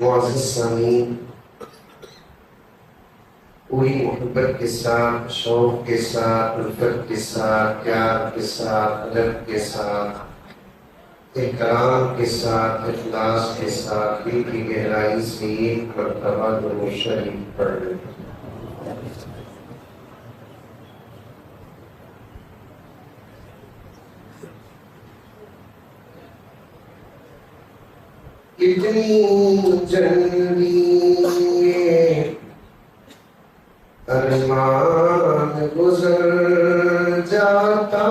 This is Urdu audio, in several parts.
معزز سامعین، پوری محبت کے ساتھ، شوق کے ساتھ، الفت کے ساتھ، پیار کے ساتھ، ادب کے ساتھ، احترام کے ساتھ، اخلاص کے ساتھ، دل کی گہرائی سے ایک مرتبہ درود شریف پڑھ لیں۔ کتنی جلدی ارمان گزر جاتا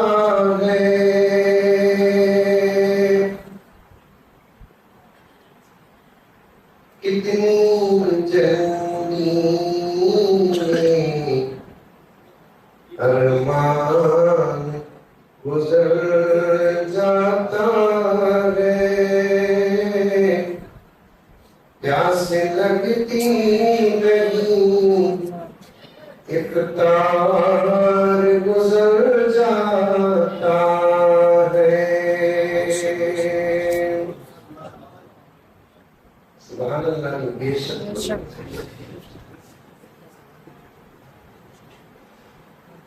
ہے، کتنی جلدی ارمان گزر جاتا ہے، پیاس لگتی نہیں، اقتدار گزر جاتا ہے۔ سبحان اللہ، بے شک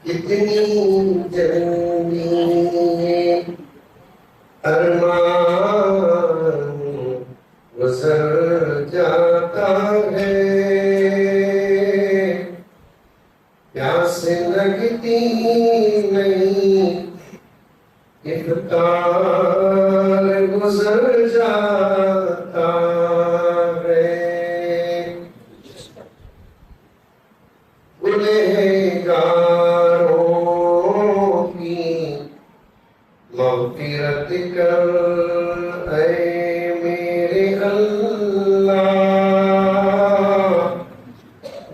کتنی جلدی ارمان گزر جاتا ہے، پیاس لگتی نہیں، اقتدار گزر جاتا ہے۔ گنہگاروں کی مغفرت کر اے میرے اللہ،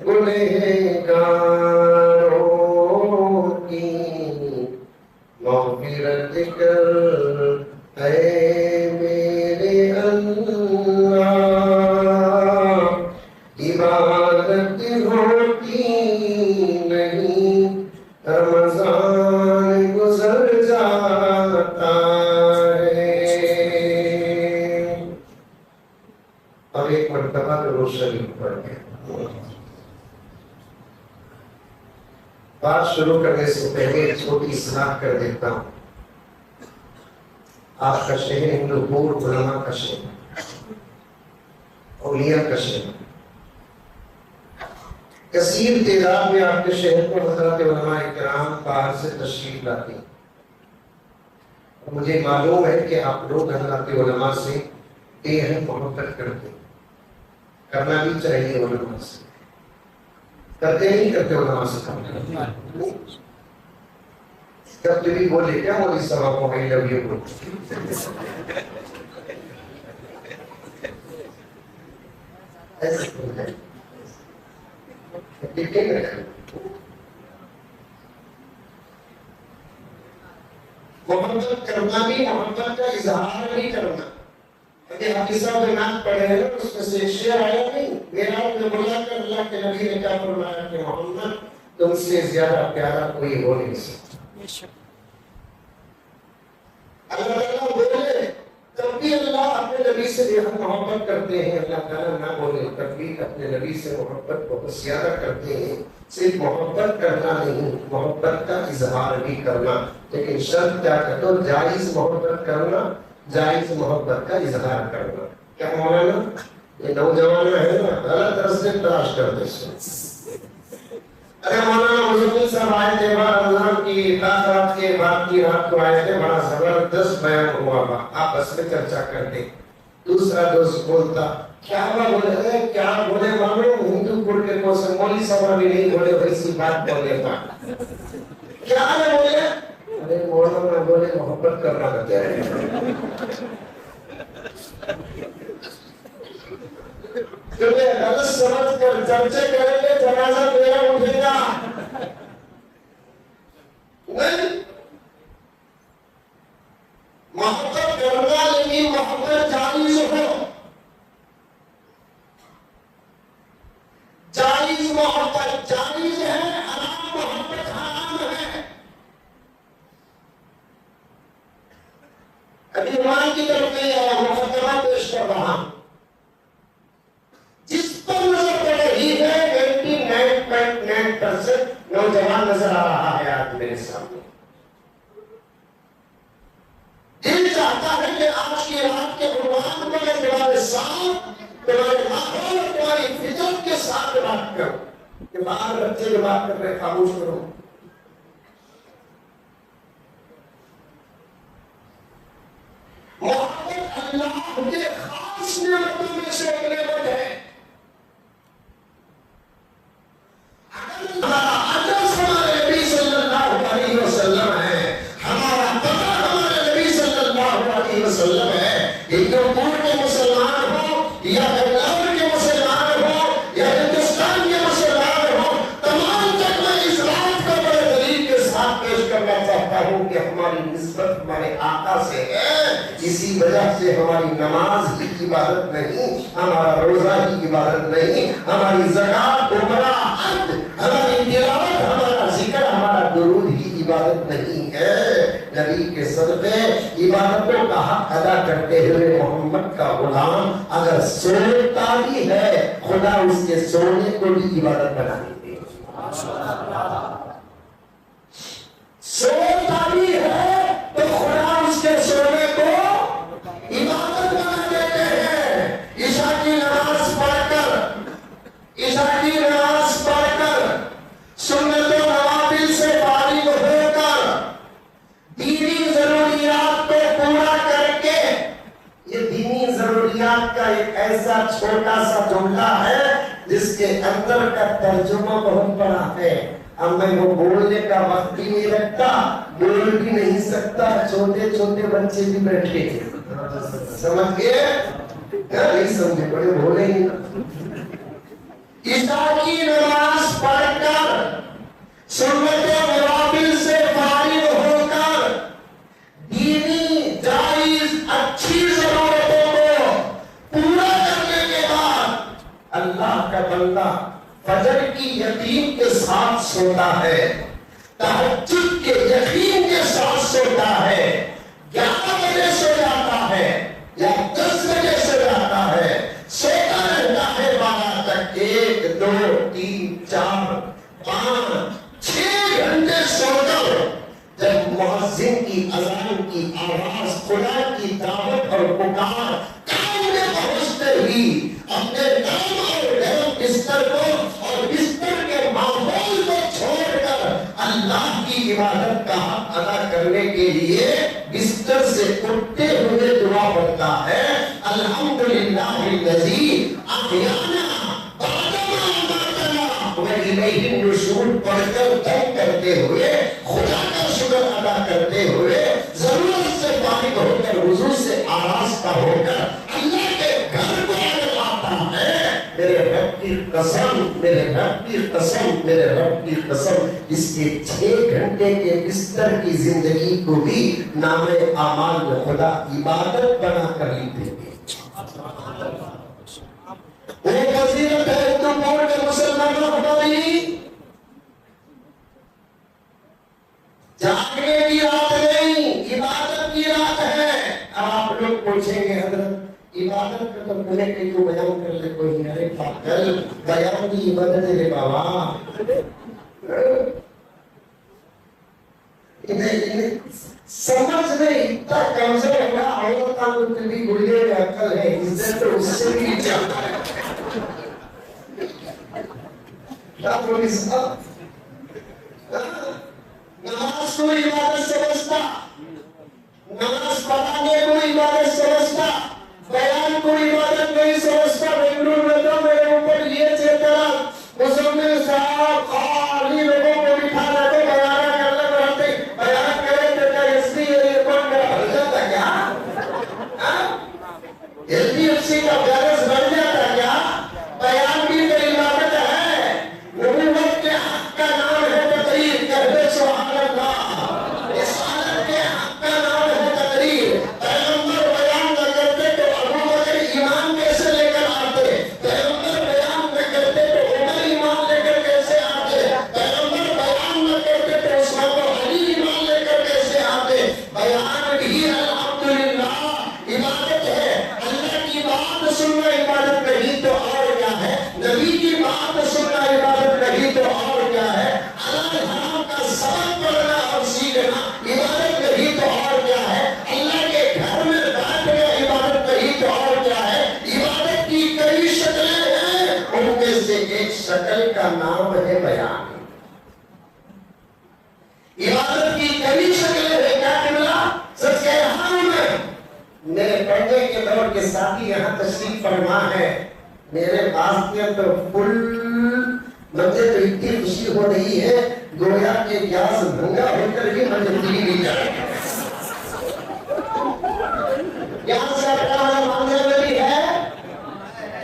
گنہگاروں کی مغفرت کر اے میرے اللہ، عبادت ہوتی نہیں، رمضان گزر جاتا ہے۔ اور ایک مرتبہ درود شریف پڑھ کے بات شروع کرنے سے پہلے ایک چھوٹی اصلاح کر دیتا ہوں۔ آپ کا شہر ہندوپور علماء کا شہر، اولیاء کا شہر، کثیر تعداد میں آپ کے شہر کو حضرات علماء کرام باہر سے تشریف لاتے ہیں۔ مجھے معلوم ہے کہ آپ لوگ حضرات علماء سے بے حد محبت کرتے ہیں، کرنا بھی چاہیے علماء سے، کرتے نہیں کرتے علماء سے؟ کبھی بھی بولے کیا مودی صاحب کو آئی لو یو بولتے ایسے بولتے ہیں، محبت کرنا بھی محبت کا اظہار نہیں کرنا۔ اگر حافظ صاحب نعت پڑھے ہیں اس میں سے شعر آیا نہیں، میرا نے بولا کہ اللہ کے نبی نے کیا فرمایا کہ محمد تم سے زیادہ پیارا کوئی ہو نہیں سکتا۔ اللہ تعالیٰ بولے تب بھی اللہ اپنے نبی سے بہت محبت کرتے ہیں، اللہ تعالیٰ نہ بولے تب بھی اپنے نبی سے محبت بہت زیادہ کرتے ہیں۔ صرف محبت کرنا نہیں، محبت کا اظہار بھی کرنا، لیکن شرط کیا کہتے ہو؟ جائز محبت کرنا، جائز محبت کا اظہار کرنا۔ کیا مولانا یہ نوجوان ہے نا غلط راستے تلاش کرتے ہیں۔ اگر مولانا مظفر صاحب آئے تھے رمضان کی رات کے بعد کی رات کو آئے تھے، بڑا زبردست بیان ہوا، آپس میں چرچا کرتے، دوسرا دوست بولتا کیا بولے، کیا بولے معلوم ہندو پور کے کوسم مولوی صاحب بھی نہیں بولے ویسی بات بولے تھا، کیا بولے؟ ارے مولانا بولے محبت کرنا بتایا ہے، تمہیں غلط سمجھ کر چرچے کریں گے، جنازہ تیرا اٹھے گا نہیں۔ محبت کرنا لیکن محبت جائز ہو، جائز محبت جائز ہے، حرام محبت حرام ہے۔ ابھی ایمان کی طرف نہیں آیا، مقدمہ پیش کر رہا ہوں۔ 68 نوجوان نظر آ رہا ہے آج میرے سامنے. دل چاہتا ہے کہ آج کی رات کے عنوان کو میں تمہارے ساتھ، تمہارے ماحول، تمہاری فطرت کے ساتھ بات کروں کہ باہر بچے جو بات کر رہے خاموش کرو. محبت اللہ کے خاص نعمتوں میں سے ایک نعمت ہے. ہمارا عدس ہمارے نبی صلی اللہ علیہ وسلم ہے، ہمارا پتہ ہمارے نبی صلی اللہ علیہ وسلم ہے. ہندوپور کے مسلمان ہو یا بنگلور کے مسلمان ہو یا ہندوستان کے مسلمان ہو، تمام تک میں اس بات کو بڑے دلیل کے ساتھ پیش کرنا چاہتا ہوں کہ ہماری نسبت ہمارے آقا سے ہے. اسی وجہ سے ہماری نماز ہی عبادت نہیں، ہمارا روزہ ہی عبادت نہیں، ہماری زکات، عمرہ، حج، ہماری تلاوت، ہمارا ذکر، ہمارا درود ہی عبادت نہیں ہے. نبی کے صدقے عبادتوں کا حق ادا کرتے ہوئے محمد کا غلام اگر سوتا بھی ہے، خدا اس کے سونے کو بھی عبادت بنا دیتے ہیں. سوتا بھی ہے تو خدا اس کے سونے کو عبادت بنا دیتے ہیں. عشاء کی نماز پڑھ کر، عشاء کی نماز پڑھ کر، سنت و نوافل سے فارغ ہو کر، دینی ضروریات کو پورا کر کے، یہ دینی ضروریات کا ایک ایسا چھوٹا سا جملہ ہے جس کے اندر کا ترجمہ بہت بڑا ہے. اب میں وہ بولنے کا وقت بھی نہیں رکھتا، بول بھی نہیں سکتا. چھوٹے چھوٹے بچے بھی بیٹھے ہیں، سمجھ گئے؟ نہیں سمجھے بڑے بولے ہی نا. عشاء کی نماز پڑھ کر، سنت و نوافل سے فارغ ہو کر، دینی جائز اچھی ضرورتوں کو پورا کرنے کے بعد اللہ کا بندہ فجر کی یقین کے ساتھ سوتا ہے، تہجد کے یقین کے ساتھ سوتا ہے، 11 بجے سو جاتا ہے یا 10 بجے سو جاتا ہے، سوتا رہتا ہے 12 تک، 1 2 3 4 5 6 گھنٹے سو کر جب مؤذن کی اذان کی آواز، خدا کی دعوت اور پکار کان میں پہنچتے ہی اپنے نام اور گھر بستر کو اور بستر کے ماحول کو چھوڑ کر اللہ کی عبادت کا حق ادا کرنے کے لیے بستر سے اٹھتے ہوئے دعا پڑھتا ہے. الحمدللہ الذی احیانا بعدما اماتنا والیہ النشور پڑھ کر دم کرتے ہوئے، خدا کا شکر ادا کرتے ہوئے، ضرورت سے فارغ ہو کر، وضو سے آراستہ ہو کر اللہ کے گھر کو آتا ہے. میرے رب کی قسم، میرے رب کی قسم، میرے رب کی قسم، اس کے 6 گھنٹے کے بستر کی زندگی کو بھی نام اعمال میں خدا عبادت بنا کر لیتے ہیں. وہ فضیلت ہے ہندوپور کے مسلمانوں ہماری. جاگنے کی رات نہیں، عبادت کی رات ہے. اب آپ لوگ پوچھیں گے حضرت عبادت کا تو بولے کہ جو بیان کر لے کوئی نہیں. ارے پاگل، بیان کی عبادت ہے رے بابا. انہیں سمجھ میں اتنا کمزور ہے. عورت کا تو بھی گڑیے میں عقل ہے، عزت تو اس سے بھی چاہتا ہے. کیا بولی صاحب؟ نماز کو عبادت سمجھتا، نماز پڑھانے کو عبادت سمجھتا، بیان کو عبادت نہیں سمجھتا. بنگلور میں تو میرے اوپر یہ چیتنا مزمل صاحب خالی لوگوں کو بٹھا رہتے بیانہ کرنے رہتے، بیان کرے تو کیا اس لیے یہ کون میرا بڑھ جاتا کیا؟ LPFC کا بیانس بڑھ جاتا کیا؟ بیان بھی تو عبادت ہے. نبوت کے حق کا نام ہے تقریر، کہتے سبحان اللہ. رسالت کے حق کا نام ہے تقریر. پیغمبر بیان نہ کرتے تو ابو بکر ایمان کیسے لے کر آتے؟ پیغمبر بیان نہ کرتے تو عمر ایمان لے کر کیسے آتے؟ پیغمبر بیان نہ کرتے تو عثمان و علی ایمان لے کر کیسے آتے؟ بیان بھی الحمدللہ عبادت ہے. اللہ کی بات سننا عبادت نہیں تو اور کیا ہے؟ نبی کی بات سننا عبادت نہیں تو اور کیا ہے؟ ایک شکل کا نام ہے بیان. عبادت کی کئی شکلیں ہیں. کیا قبلہ سچ کہہ رہا ہوں میں. میرے پڑھنے کے دور کے ساتھی یہاں تشریف فرما ہے. میرے پاس کے تو فل مجھے تو اتنی خوشی ہو رہی ہے گویا کہ گیس بھنگا ہو کر بھی مجھے دلی نہیں جائے. گیس کا پرانا ماننے میں بھی ہے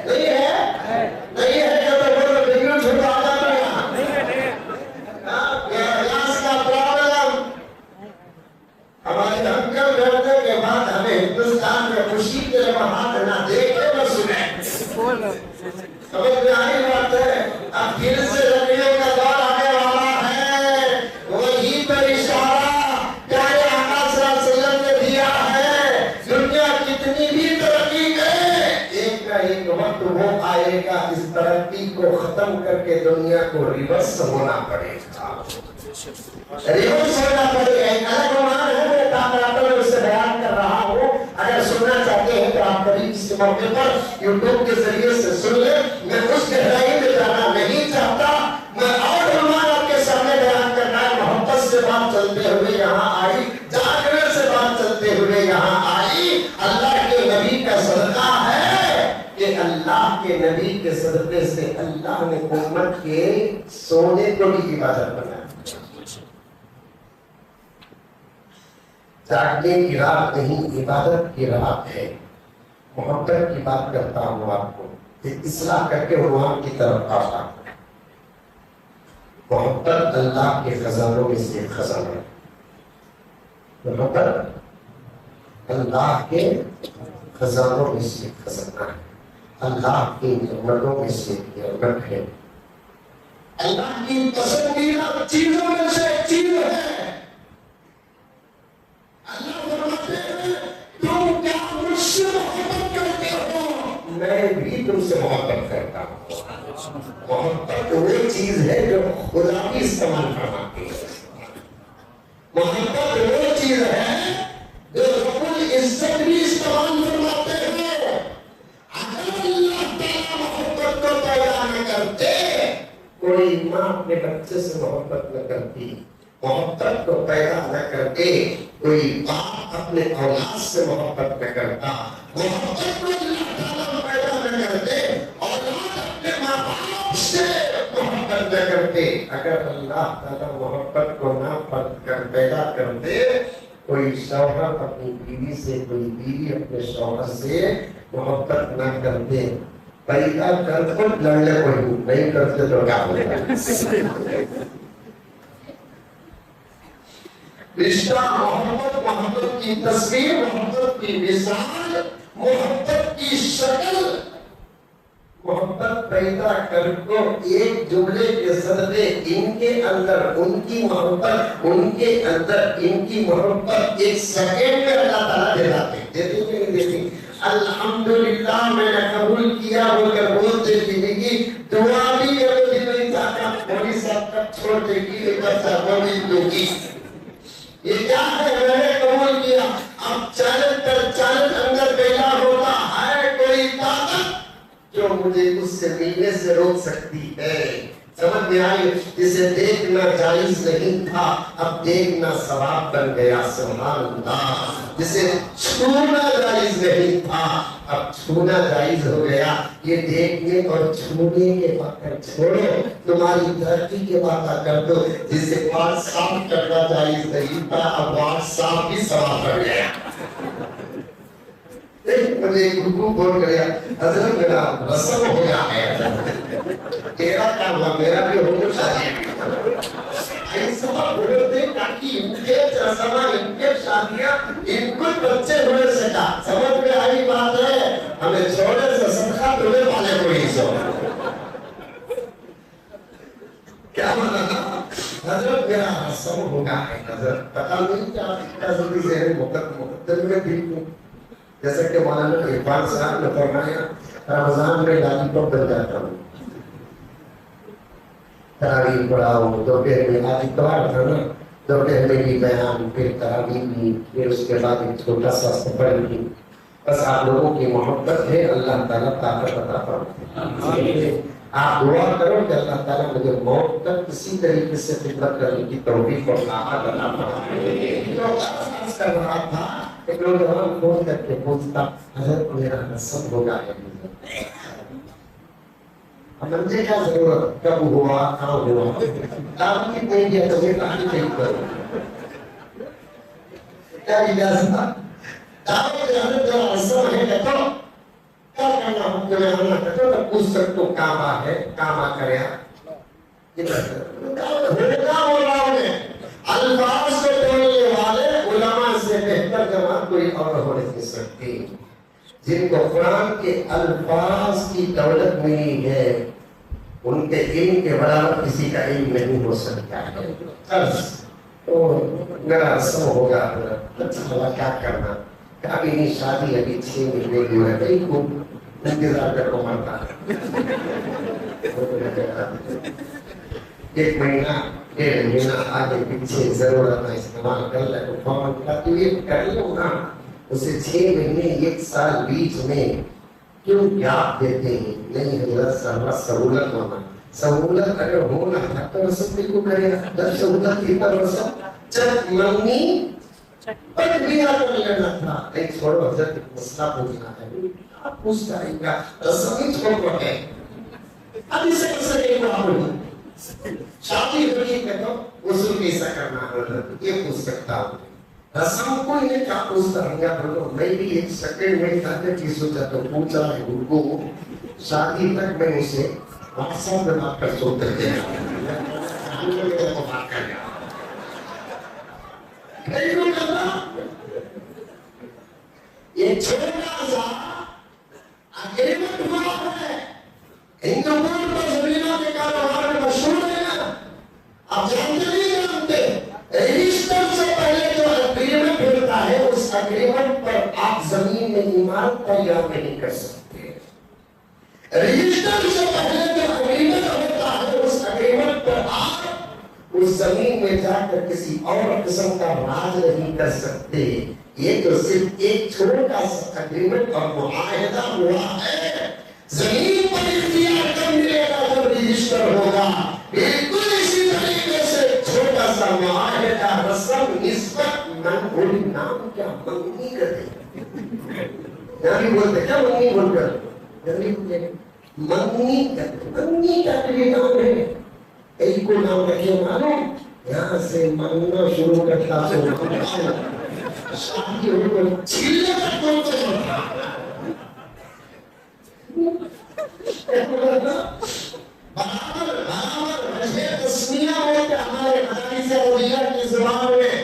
نہیں ہے نہیں ہے کہ تو بولو بگڑ چھوٹا آ جاتا ہے. گیس کا پرابلم ہمارے انکل کرنے کے بعد ہمیں ہندوستان میں خوشی کے لمحات نہ دیکھے نہ سنے. سمجھ میں آئی بات ہے. اب پھر سے ربیوں کا دور آنے والا ہے. وہی پر اشارہ پیارے آقا صلی اللہ علیہ وسلم نے دیا ہے. دنیا کتنی بھی ترقی کرے ایک نہ ایک وقت وہ آئے گا اس ترقی کو ختم کر کے دنیا کو ریورس ہونا پڑے گا. ریورس ہونا پڑے گا. ایک الگ عنوان ہے میں تاکہ اس سے بیان کر رہا ہوں. اگر سننا چاہتے ہیں تو آپ کبھی اس موقع پر یوٹیوب کے ذریعے سے سن لیں. میں اس گہرائی میں جانا نہیں چاہتا. میں اور عنوان آپ کے سامنے بیان کرنا ہے. محبت سے بات چلتے ہوئے یہاں آئی, جاگنے سے بات چلتے ہوئے یہاں آئی. اللہ کے نبی کا صدقہ ہے کہ اللہ کے نبی کے صدقے سے اللہ نے امت کے سونے کو بھی عبادت بنایا. جاگنے کی رات نہیں, عبادت کی رات ہے. محبت کی بات کرتا ہوں آپ کو, اصلاح کر کے عنوان کی طرف آتا ہوں. محبت اللہ کے خزانوں میں سے ایک خزانہ ہے. محبت اللہ کے خزانوں میں سے ایک خزانہ ہے. اللہ کی نعمتوں میں سے ایک نعمت ہے. اللہ کی پسندیدہ چیزوں میں سے ایک چیز ہے. اللہ فرماتے ہیں تم کیا مجھ سے محبت کرتے ہو, میں بھی تم سے محبت کرتا ہوں. محبت وہ چیز ہے جو خدا بھی استعمال فرماتی ہے. محبت وہ چیز ہے جو رب العزت بھی استعمال فرماتے ہیں. اگر اللہ تعالیٰ محبت کو پیدا نہ کرتے, کوئی ماں اپنے بچے سے محبت نہ کرتی, محبت کو پیدا نہ کرتے کوئی باپ اپنے اولاد سے محبت نہ کرتا, محبت کو اللہ تعالیٰ پیدا نہ کرتے, اولاد اپنے ماں باپ سے محبت نہ کرتے. اگر اللہ تعالیٰ محبت کو نہ پیدا کرتے, کوئی شوہر اپنی بیوی سے, کوئی بیوی اپنے شوہر سے محبت نہ کرتے. پیدا کر خود لڑنے کوئی نہیں کرتے تو کیا ہوگا. رشتہ محبت, محبت کی تصویر, محبت کی مثال, محبت کی شکل, محبت پیدا کر کو ایک جملے کے صدقے ان کے اندر ان کی محبت, ان کے اندر ان کی محبت ایک سیکنڈ میں اللہ تعالیٰ دے جاتے ہیں. دیکھیں کہ نہیں دیکھیں. الحمدللہ میں نے قبول کیا ہو کر بولتے زندگی دعا بھی کرو دل نہیں چاہتا مولی صاحب کا چھوڑ دے گی ایک بچہ مولی دو گی. یہ کیا ہے, میں نے قبول کیا. اب چلت اندر پیدا ہوتا ہے کوئی طاقت جو مجھے اس سے ملنے سے روک سکتی ہے. سمجھ میں آئی. جسے دیکھنا جائز نہیں تھا اب دیکھنا ثواب بن گیا. سبحان اللہ. جسے چھونا جائز نہیں تھا اب چھونا جائز ہو گیا. یہ دیکھنے اور چھونے کے بات چھوڑو, تمہاری ترقی کے بات کر دو. جسے وارڈ صاف کرنا جائز نہیں تھا اب وارڈ صاف بھی ثواب بن گیا. مجھے ایک حکم بول گیا, حضرت میرا رسم ہو گیا ہے, تیرا کیا ہوا, میرا بھی حکم شادی. ایسا بولتے تاکہ ان کے رسمہ, ان کے شادیاں, ان کو بچے ہونے سے کا سمجھ میں آئی بات ہے. ہمیں چھوڑے سے صدقہ تمہیں والے کو ہی سو. کیا مانا حضرت میرا رسم ہوگا ہے. حضرت پتا نہیں کیا جلدی سے مقدم میں بھی ہوں. جیسا کہ مولانا عرفان صاحب نے فرمایا رمضان میں لالی پاپ بن جاتا ہوں, تراویح پڑھاؤ, دوپہر میں آج اتوار تھا نا, دوپہر میں بھی بیان, پھر تراویح بھی, پھر اس کے بعد ایک چھوٹا سا سفر بھی. بس آپ لوگوں کی محبت ہے, اللہ تعالیٰ طاقت عطا فرمائے. آپ دعا کرو کہ اللہ تعالیٰ مجھے موت تک کسی طریقے سے خدمت کرنے کی توفیق اور طاقت عطا فرمائے۔ جو عرض کر رہا تھا ایک نوجوان فون کر کے پوچھتا حضرت میرا رسم ہوگا ہے مجھے کیا ضرورت کب ہوا کہاں ہوا تعلیم نہیں دیا تو میں تعلیم نہیں کروں کیا اجازت دعوت حضرت جو رسم ہے کہتا کیا کرنا ہوں کہ میں آنا کہتا تو پوچھ سکتا ہوں کعبہ ہے کعبہ کرے الفاظ کو بولنے والے علماء سے بہتر جماعت کوئی اور ہو نہیں سکتی جن کو قرآن کے الفاظ کی دولت ملی ہے ان کے علم کے برابر کسی کا علم نہیں ہو سکتا ہے تو میرا رسم ہوگا کیا کرنا ابھی نہیں شادی ابھی 6 مہینے کی ہے کئی کو انتظار کر کو مرتا ہے 1 مہینہ 1.5 مہینہ آگے پیچھے ضرورت ہے استعمال کر لے تو فون کا تو یہ کر لو نا اسے 6 مہینے 1 سال بیچ میں کیوں گیپ دیتے ہیں نہیں حضرت سہولت ہونا سہولت اگر ہونا تھا تو رسم کو کرے گا جب سہولت کی پر رسم جب منگنی پر بیا کر لینا تھا ایک چھوڑو حضرت مسئلہ پوچھنا ہے آپ پوچھتا ہے کہ رسم ہی چھوڑو ہے اب اسے کسے ایک معامل شادی ہوئی کہ تو غسل کیسا کرنا ہے یہ پوچھ سکتا ہوں رسم کو یہ کیا پوچھتا ہوں گا بولو میں بھی 1 سیکنڈ میں کہتے کی سوچا تو پوچھا ہے ان کو شادی تک میں اسے واٹسپ میں بات کر سوتے تھے بات کر گیا یہ چھوٹا سا اگریمنٹ ہوا ہے ہندوستان پر زمینوں کے کاروبار میں مشہور ہے نا آپ جانتے نہیں جانتے رجسٹر سے پہلے جو اگریمنٹ ہوتا ہے اس اگریمنٹ پر آپ زمین میں عمارت تیار نہیں کر سکتے رجسٹر سے پہلے جو اگریمنٹ ہوتا ہے اس اگریمنٹ پر آپ اس زمین میں جا کر کسی اور قسم کا راج نہیں کر سکتے یہ تو صرف ایک چھوٹا سا اگریمنٹ اور معاہدہ ہوا ہے زمین پر اختیار کب ملے گا جب رجسٹر ہوگا بالکل اسی طریقے سے چھوٹا سا معاہدہ رسم نسبت منگولی نام کیا منگنی کرتے یعنی بولتے کیا منگنی بول کر منگنی کا یہ نام ہے ایک کو نام رکھے معلوم یہاں سے منگنا شروع کرتا تو شادی ہوئی کو چھلے تک پہنچے برابر وجہ تسمیہ ہو کہ ہمارے حدیث اولیاء کی زبان میں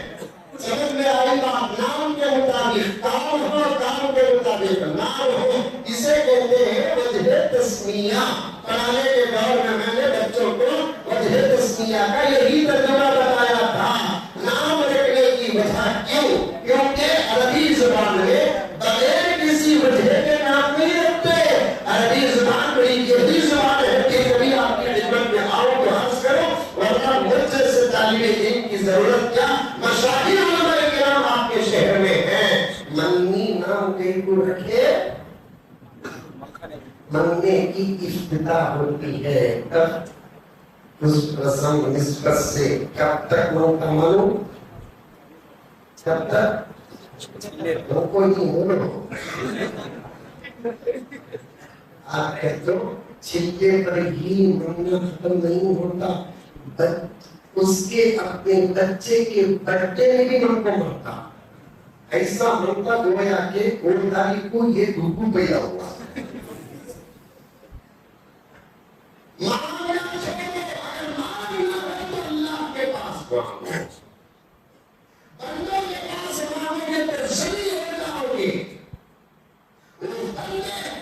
سمجھ میں آئی بات نام کے مطابق کام ہو کام کے مطابق نام ہو اسے کہتے ہیں وجہ تسمیہ پڑھانے کے دور میں نے بچوں کو وجہ تسمیہ کا یہی ترجمہ بتایا تھا نام رکھنے کی وجہ کیوں کیونکہ عربی زبان میں بغیر کسی وجہ کے نام نہیں رکھتے عربی زبان بڑی جدی زبان ہے کہ کبھی آپ کی خدمت میں آؤ تو حرض کرو ورنہ مجھے سے طالب علم کی ضرورت کیا مشاہیر علماء کرام آپ کے شہر میں ہیں منگنی نام کہیں کو رکھے منگنے کی افتتاح ہوتی ہے کب اس رسم نسبت سے کب تک منگتا معلوم کب تک کوئی نہیں بولو آپ کہتے ہو چھلکے پر ہی منگنا ختم نہیں ہوتا اس کے اپنے بچے کے بچے میں بھی من کو مرتا ایسا منگتا گویا کہ اوڑداری کو یہ دھوکو پیدا ہوا مانگنا چھوڑو اگر مانگنا ہے تو اللہ کے پاس مانگو بندوں کے پاس مانگو گے تو ذلیل ہو جاؤ گے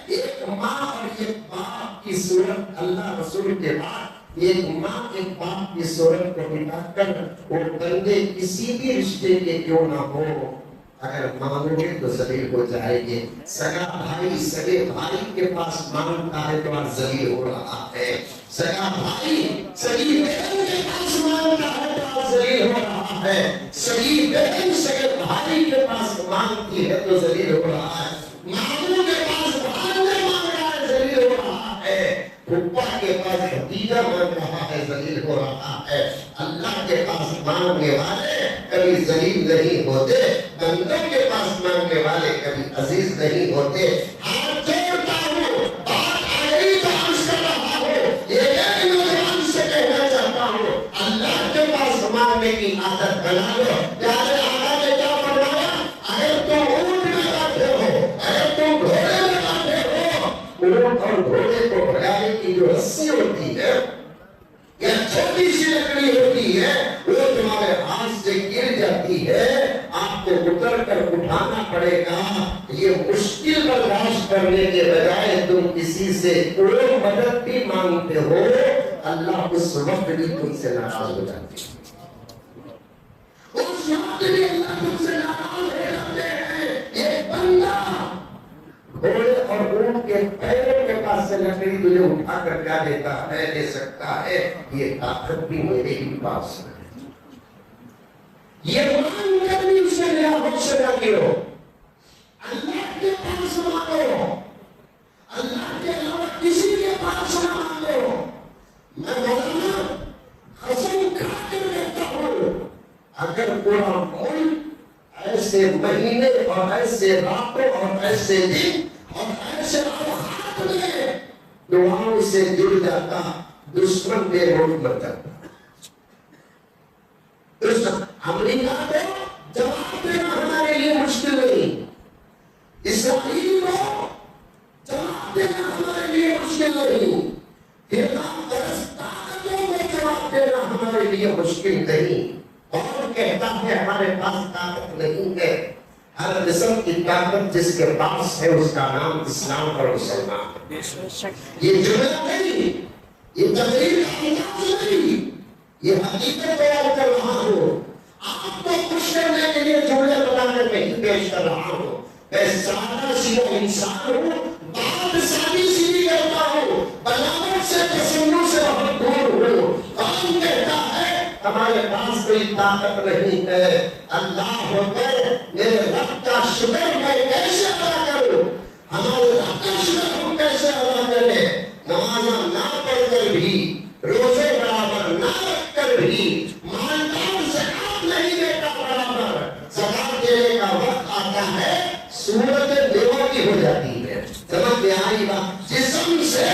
ایک ماں اور ایک باپ کی صورت اللہ رسول کے بعد ایک ماں ایک باپ کی صورت کو مٹا کر وہ بندے کسی بھی رشتے کے کیوں نہ ہو اگر مانگو گے تو ذلیل ہو جائے گے سگا بھائی سگے بھائی کے پاس مانگتا ہے تو ذلیل ہو رہا ہے سگا بھائی سگی بہن کے پاس مانگتا ہے تو ذلیل ہو رہا ہے سگی بہن سگے بھائی کے پاس مانگتی ہے تو ذلیل ہو رہا ہے ماموں کے پاس بھانجا مانگ رہا ہے ذلیل ہو رہا ہے پھپھا کے سجدہ مانگ رہا ہے ذلیل ہو رہا ہے. اللہ کے پاس مانگنے والے کبھی ذلیل نہیں ہوتے, بندوں کے پاس مانگنے والے کبھی عزیز نہیں ہوتے. ہاتھ جوڑتا ہوں, بات آ گئی تو عرض کر رہا ہوں, یہ ایک نوجوان سے کہنا چاہتا ہوں, اللہ کے پاس مانگنے کی عادت بنا لو. پیارے آقا نے کیا فرمایا, اگر تم اونٹ میں بیٹھے ہو, اگر تم گھوڑے میں بیٹھے ہو, اونٹ اور گھوڑے کو بھگانے کی جو رسی ہوتی ہے یا چھوٹی سی لکڑی ہوتی ہے, وہ تمہارے ہاتھ سے گر جاتی ہے, آپ کو اتر کر اٹھانا پڑے گا. یہ مشکل برداشت کرنے کے بجائے تم کسی سے کوئی مدد بھی مانگتے ہو, اللہ اس وقت بھی تم سے ناراض ہو جاتے ہیں. اس وقت بھی اللہ تم سے ناراض ہو جاتے ہیں. ایک بندہ گھوڑے اور اونٹ کے پیروں کے پاس سے لکڑی تجھے اٹھا کر کیا دیتا ہے, دے سکتا ہے, یہ طاقت بھی میرے ہی پاس ہے. یہ مان کر بھی اسے میرا بخش نہ کرو. اللہ کے پاس مانگو, اللہ کے علاوہ کسی کے پاس نہ مانگو. میں مولانا قسم کھا کر کہتا ہوں, اگر پورا ملک ایسے مہینے اور ایسے راتوں اور ایسے دن اور ایسے اوقات میں دعاؤں سے جڑ جاتا, دشمن بے روک مر جاتا. امریکہ کو جواب دینا ہمارے لیے مشکل نہیں, اسرائیل کو جواب دینا ہمارے لیے مشکل نہیں, طاقتوں کو جواب دینا ہمارے لیے مشکل نہیں. اور کہتا ہے ہمارے پاس طاقت نہیں ہے. ہر قسم کی طاقت جس کے پاس ہے اس کا نام اسلام اور مسلمان. یہ جملہ نہیں, یہ تقریر کا انداز نہیں, یہ حقیقت بیان کر رہا ہوں. آپ کو خوش کرنے کے لیے جملے بتانے میں پیش کر رہا ہوں. میں سادہ سیدھا انسان ہوں, بات سادی سیدھی کرتا ہوں, بلاوٹ سے تسنن سے بہت دور ہوں. کون کہتا ہے ہمارے پاس کوئی طاقت نہیں ہے؟ اللہ اکبر, میرے رب کا شکر میں کیسے ادا کروں, ہمارے رب کا شکر ہم کیسے ادا کریں؟ نمازاں نہ پڑھ کر بھی, روزے برابر نہ رکھ کر بھی, مالدار زکات نہیں دیتا برابر, زکات دینے کا وقت آتا ہے صورت بیوقی ہو جاتی ہے. سمجھ میں آئی بات؟ جسم سے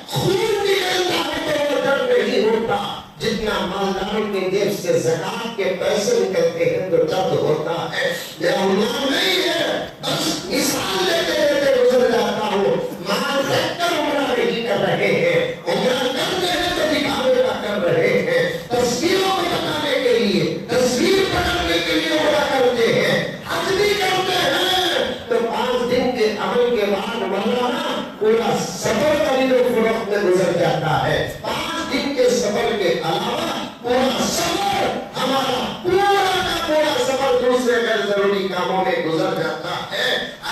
خون نکلتا ہے تو وہ درد نہیں ہوتا جتنا مالداروں کے جیب سے زکات کے پیسے نکلتے ہیں تو درد ہوتا ہے. میرا عنوان نہیں ہے, بس مثال دیتے دیتے گزر جاتا ہوں. مال رکھ کر عمرہ نہیں کر رہے ہیں, عمرہ کرتے ہیں تو دکھاوے کا کر رہے ہیں, تصویروں میں بنانے کے لیے, تصویر بنانے کے لیے عمرہ کرتے ہیں, حج بھی کرتے ہیں. تو 5 دن کے عمل کے بعد مولانا پورا سفر خرید و فروخت میں گزر جاتا ہے. 5 دن کے سفر کے علاوہ پورا سفر, ہمارا پورا کا پورا سفر دوسرے غیر ضروری کاموں میں گزر جاتا ہے.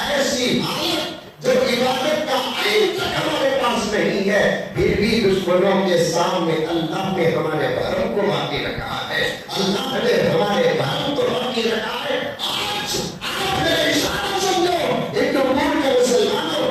ایسی حالت جو عبادت کا عین تک ہمارے پاس نہیں ہے, پھر بھی دشمنوں کے سامنے اللہ نے ہمارے بھرم کو باقی رکھا ہے. اللہ نے ہمارے بھرم کو باقی رکھا ہے. آج آپ میرا اشارہ سمجھو, ایک امور کے مسلمانوں,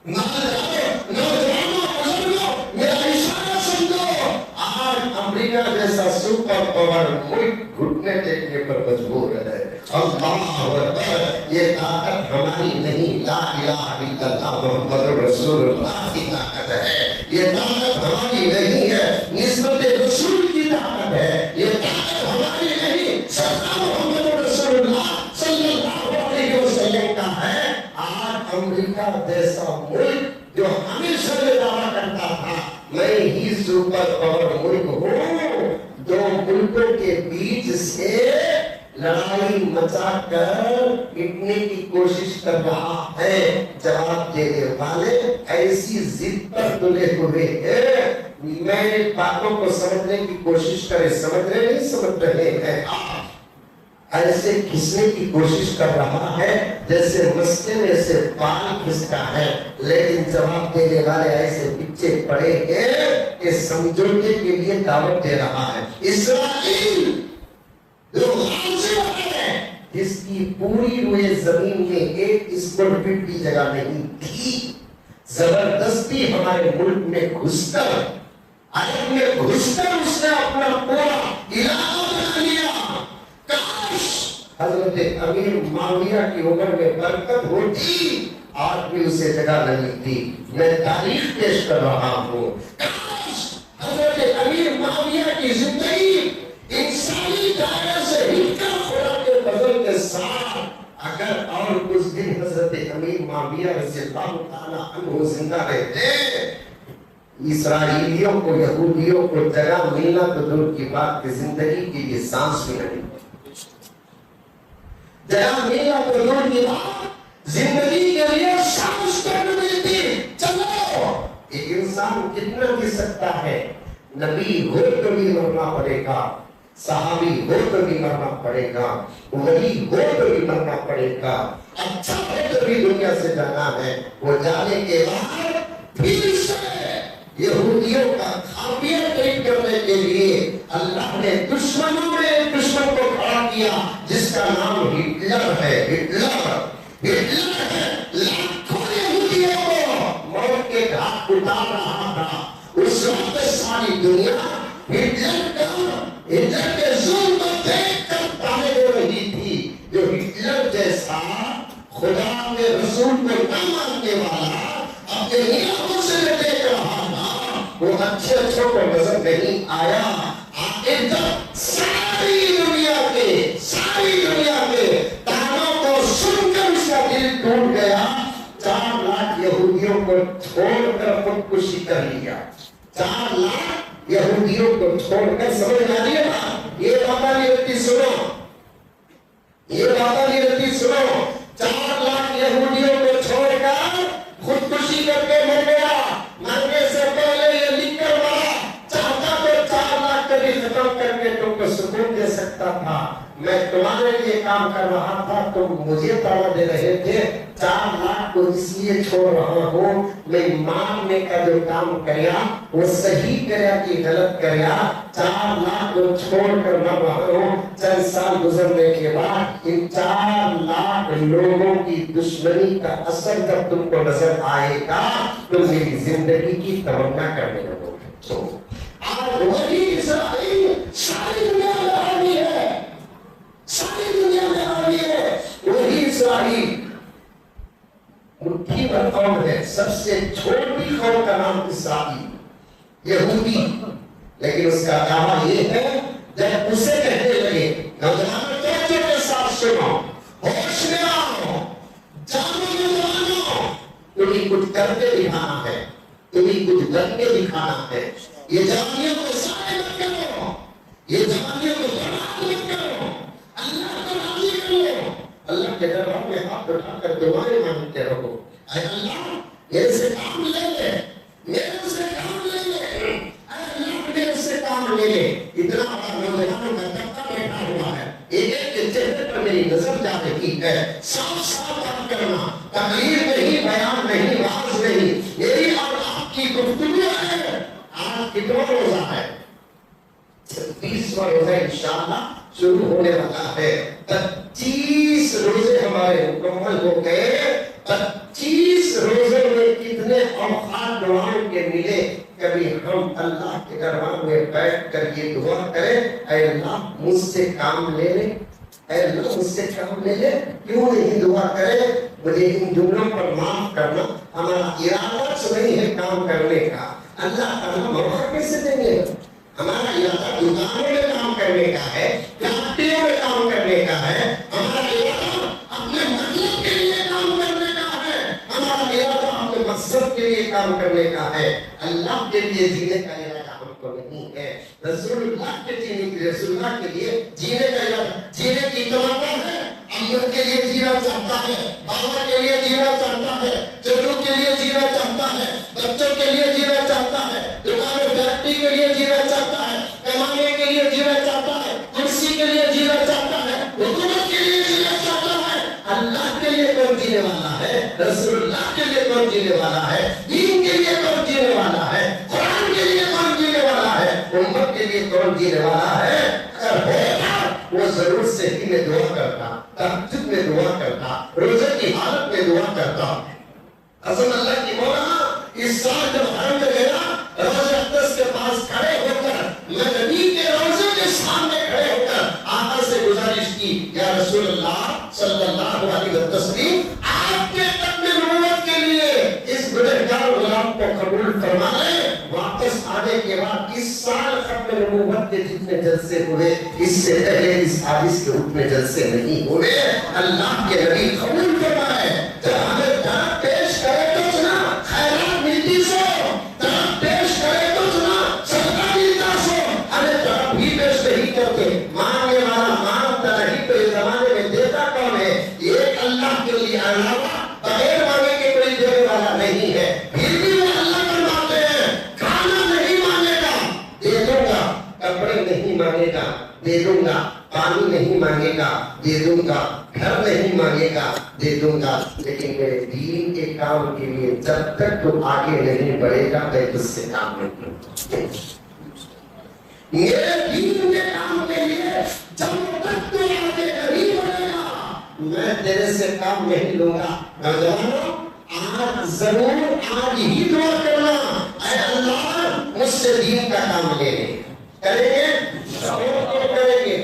نوجوانوں, بزرگوں, میرا اشارہ سمجھو. آج امریکہ جیسا سپر پاور ملک گھٹنے ٹیکنے پر مجبور ہے. اللہ اکبر, یہ طاقت ہماری نہیں, لا الہ الا اللہ محمد رسول اللہ کی طاقت ہے. یہ طاقت ہماری نہیں ہے, نسبت رسول کی طاقت ہے. یہ طاقت ہماری نہیں, سرکار محمد رسول اللہ صلی اللہ علیہ وسلم کا ہے. آج امریکہ جیسا ملک جو ہمیشہ یہ دعویٰ کرتا تھا میں ہی سپر پاور ملک ہوں, 2 ملکوں کے بیچ سے لڑائی مچا کر مٹنے کی کوشش کر رہا ہے. جواب دینے والے ایسی ضد پر تلے ہوئے ہیں, میں باتوں کو سمجھنے کی کوشش کرے, سمجھ رہے نہیں سمجھ رہے ہیں, ایسے کھسنے کی کوشش کر رہا ہے جیسے مسئلے میں سے بال کھستا ہے. لیکن جواب دینے والے ایسے پیچھے پڑے ہیں کہ سمجھوتے کے لیے دعوت دے رہا ہے. اسرائیل جس کی پوری روئے زمین میں 1 اسکوائر فٹ کی جگہ نہیں تھی, زبردستی ہمارے ملک میں گھس کر عرب میں گھس کر اس نے اپنا پورا علاقہ بنا لیا. کاش حضرت امیر معاویہ کی عمر میں برکت ہوتی، آج بھی اسے جگہ نہیں تھی. میں تاریخ پیش کر رہا ہوں. کاش حضرت امیر معاویہ کی زندگی انسانی دائرے سے ہٹ کر خدا کے فضل کے ساتھ اگر اور کچھ دن حضرت امیر معاویہ رضی اللہ تعالیٰ عنہ زندہ رہتے، اسرائیلیوں کو، یہودیوں کو جگہ ملنا تو دور کی بات کہ زندگی کے لیے سانس بھی نہیں. جگہ ملنا تو دور کی بات، زندگی کے لیے سانس تک نہیں ملتی. چلو ایک انسان کتنا جی سکتا ہے؟ نبی ہو تو بھی مرنا پڑے گا، صحابی ہو تو بھی مرنا پڑے گا، ولی ہو تو بھی مرنا پڑے گا، اچھا ہو تو بھی دنیا سے جانا ہے. وہ جانے کے بعد پھر سے یہودیوں کا خافیہ ٹریٹ کرنے کے لیے اللہ نے دشمنوں میں ایک دشمن کو کھڑا کیا جس کا نام ہٹلر ہے. ہٹلر ہے، لاکھوں یہودیوں کو موت کے گھاٹ اتار رہا تھا. اس وقت ساری دنیا ہٹلر کے ظلم کو دیکھ کر تانے ہو رہی تھی. جو ہٹلر جیسا خدا کے رسول کو نہ ماننے والا اپنے علاقوں سے دیکھ رہا تھا، وہ اچھے اچھوں کو نظر نہیں آیا. آخر جب ساری دنیا کے تانوں کو سن کر اس کا دل ٹوٹ گیا، 4 لاکھ یہودیوں کو چھوڑ کر خودکشی کر لیا. 4 لاکھ یہودیوں کو چھوڑ کر، سمجھ آ رہی ہے نا؟ یہ باتیں نہیں رہتی، سنو، یہ باتیں نہیں رہتی، سنو. 4 لاکھ یہودیوں کو چھوڑ کر خودکشی کر کے مر گیا. مرنے سے پہلے یہ لکھ کر مرا، چاہتا تو 4 لاکھ کبھی ختم کر کے تم کو سکون دے سکتا تھا. میں تمہارے لیے کام کر رہا تھا، تم مجھے تانا دے رہے تھے. 4 لاکھ کو اس لیے چھوڑ رہا ہوں، میں مارنے کا جو کام کریا وہ صحیح کریا کہ غلط کریا. 4 لاکھ کو چھوڑ کر مر رہا ہوں. چند سال گزرنے کے بعد ان 4 لاکھ لوگوں کی دشمنی کا اثر جب تم کو نظر آئے گا تو میری زندگی کی تمنا کرنے لگو گے. آج وہی اسرائیل ساری دنیا میں حاوی ہے، ساری دنیا میں حاوی ہے. وہی اسرائیل مٹھی بھر قوم ہے، سب سے چھوٹی قوم کا نام اسرائیل، یہودی. لیکن اس کا دعویٰ یہ ہے، جب اسے کہنے لگے نوجوانوں توجہ کے ساتھ سنو، ہوش میں آؤ، جانو نوجوانوں، تمہیں کچھ کر کے دکھانا ہے، تمہیں کچھ کر کے دکھانا ہے. یہ جوانیوں کو ضائع مت کرو، یہ جوانیوں کو برباد مت کرو، اللہ کو راضی کرو. اللہ کے دربار میں ہاتھ اٹھا کر دعائیں مانگتے رہو. اے اللہ میرے سے کام لے لے، میرے سے کام لے لے، اے اللہ میرے سے کام لے لے. اتنا بڑا نوجوانوں کا طبقہ بیٹھا ہوا ہے، ایک ایک کے چہرے پر میری نظر جا رہی ہے. صاف صاف بات کرنا، تقریر نہیں، بیان نہیں، واعظ نہیں، میری اور آپ کی گفتگو ہے. آج کتنا روزہ ہے؟ 30واں روزہ انشاءاللہ شروع ہونے والا ہے. 25 روزے ہمارے مکمل ہو گئے. 25 روزے میں کتنے اوقات دعاؤں کے ملے. کبھی ہم اللہ کے دربار میں بیٹھ کر یہ دعا کریں، اے اللہ مجھ سے کام لے لے، اے اللہ مجھ سے کام لے لے. کیوں نہیں دعا کرے؟ مجھے ان جملوں پر معاف کرنا، ہمارا ارادہ نہیں ہے کام کرنے کا. اللہ تعالیٰ موقع کیسے دیں گے؟ ہمارا ارادہ دکانوں میں کام کرنے کا ہے، فیکٹریوں میں کام کرنے کا ہے. ہمارا ارادہ اپنے مطلب کے لیے کام کرنے کا ہے. ہمارا ارادہ اپنے مقصد کے لیے کام کرنے کا ہے. اللہ کے لیے جینے کا ارادہ ہم کو نہیں ہے. رسول اللہ کے لیے جینے کا ارادہ، جینے کی تمنا ہے. امر کے لیے جینا چاہتا ہے، بابا کے لیے جینا چاہتا ہے، چچو کے لیے جینا چاہتا ہے، بچوں کے لیے جینا چاہتا ہے، دکان فیکٹری کے لیے جینا چاہتا ہے، کمانے کے لیے جینا چاہتا ہے، کرسی کے لیے جینا چاہتا ہے، حکومت کے لیے جینا چاہتا ہے. اللہ کے لیے کون جینے والا ہے؟ رسول اللہ کے لیے کون جینے والا ہے؟ دین کے لیے کون جینے والا ہے؟ قرآن کے لیے کون جینے والا ہے؟ امت کے لیے کون جینے والا ہے؟ اگر ہوگا وہ ضرور صحیح میں دعا کرتا، تہجد میں دعا کرتا، روزے کی حالت میں دعا کرتا. حسن اللہ کی مولا اس سال جب حرم میں گیا، روزہ اقدس کے پاس رسول اللہ صلی اللہ علیہ وسلم آپ کے ختم نبوت کے لیے اس گنہگار غلام کو قبول فرما لیں. واپس آنے کے بعد اس سال ختم نبوت کے جتنے جلسے ہوئے اس سے پہلے اس حادث کے روپ میں جلسے نہیں ہوئے. اللہ کے نبی قبول فرمائے. جب ہمیں درد پیش کرے تو سنا خیرات ملتی سو، درد پیش کرے تو سنا صدقہ ملتا سو. ہمیں درد بھی پیش نہیں کرتے، مانگنے والا مانگتا نہیں تو اس زمانے میں دیتا کون ہے؟ ایک اللہ کے لیے علاوہ بغیر مانگے کے کوئی دینے والا نہیں ہے. پھر بھی وہ اللہ فرماتے ہیں کھانا نہیں مانگے گا دے دوں گا، کپڑے نہیں مانگے گا دے دوں گا، پانی نہیں مانگے گا دے دوں گا، گھر نہیں مانگے گا دے دوں گا، لیکن میرے دین کے کام کے لیے جب تک تو آگے نہیں بڑھے گا میں تجھ سے کام نہیں کروں. میرے دین کے کام کے لیے جب تک تو آگے نہیں بڑھے گا میں تیرے سے کام نہیں لوں گا. نوجوانوں آج ضرور آج ہی دعا کرنا، اے اللہ مجھ سے دین کا کام لے لے. کریں گے کریں گے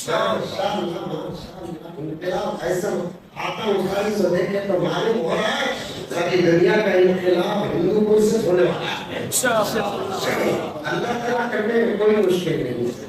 ماشاءاللہ ماشاءاللہ. انقلاب ایسا آتا اٹھائی سے دیکھے تو معلوم ہو رہا ہے ساری دنیا کا انقلاب ہندو کو سے ہونے والا ہے. اللہ تعالیٰ کرنے میں کوئی مشکل نہیں ہے.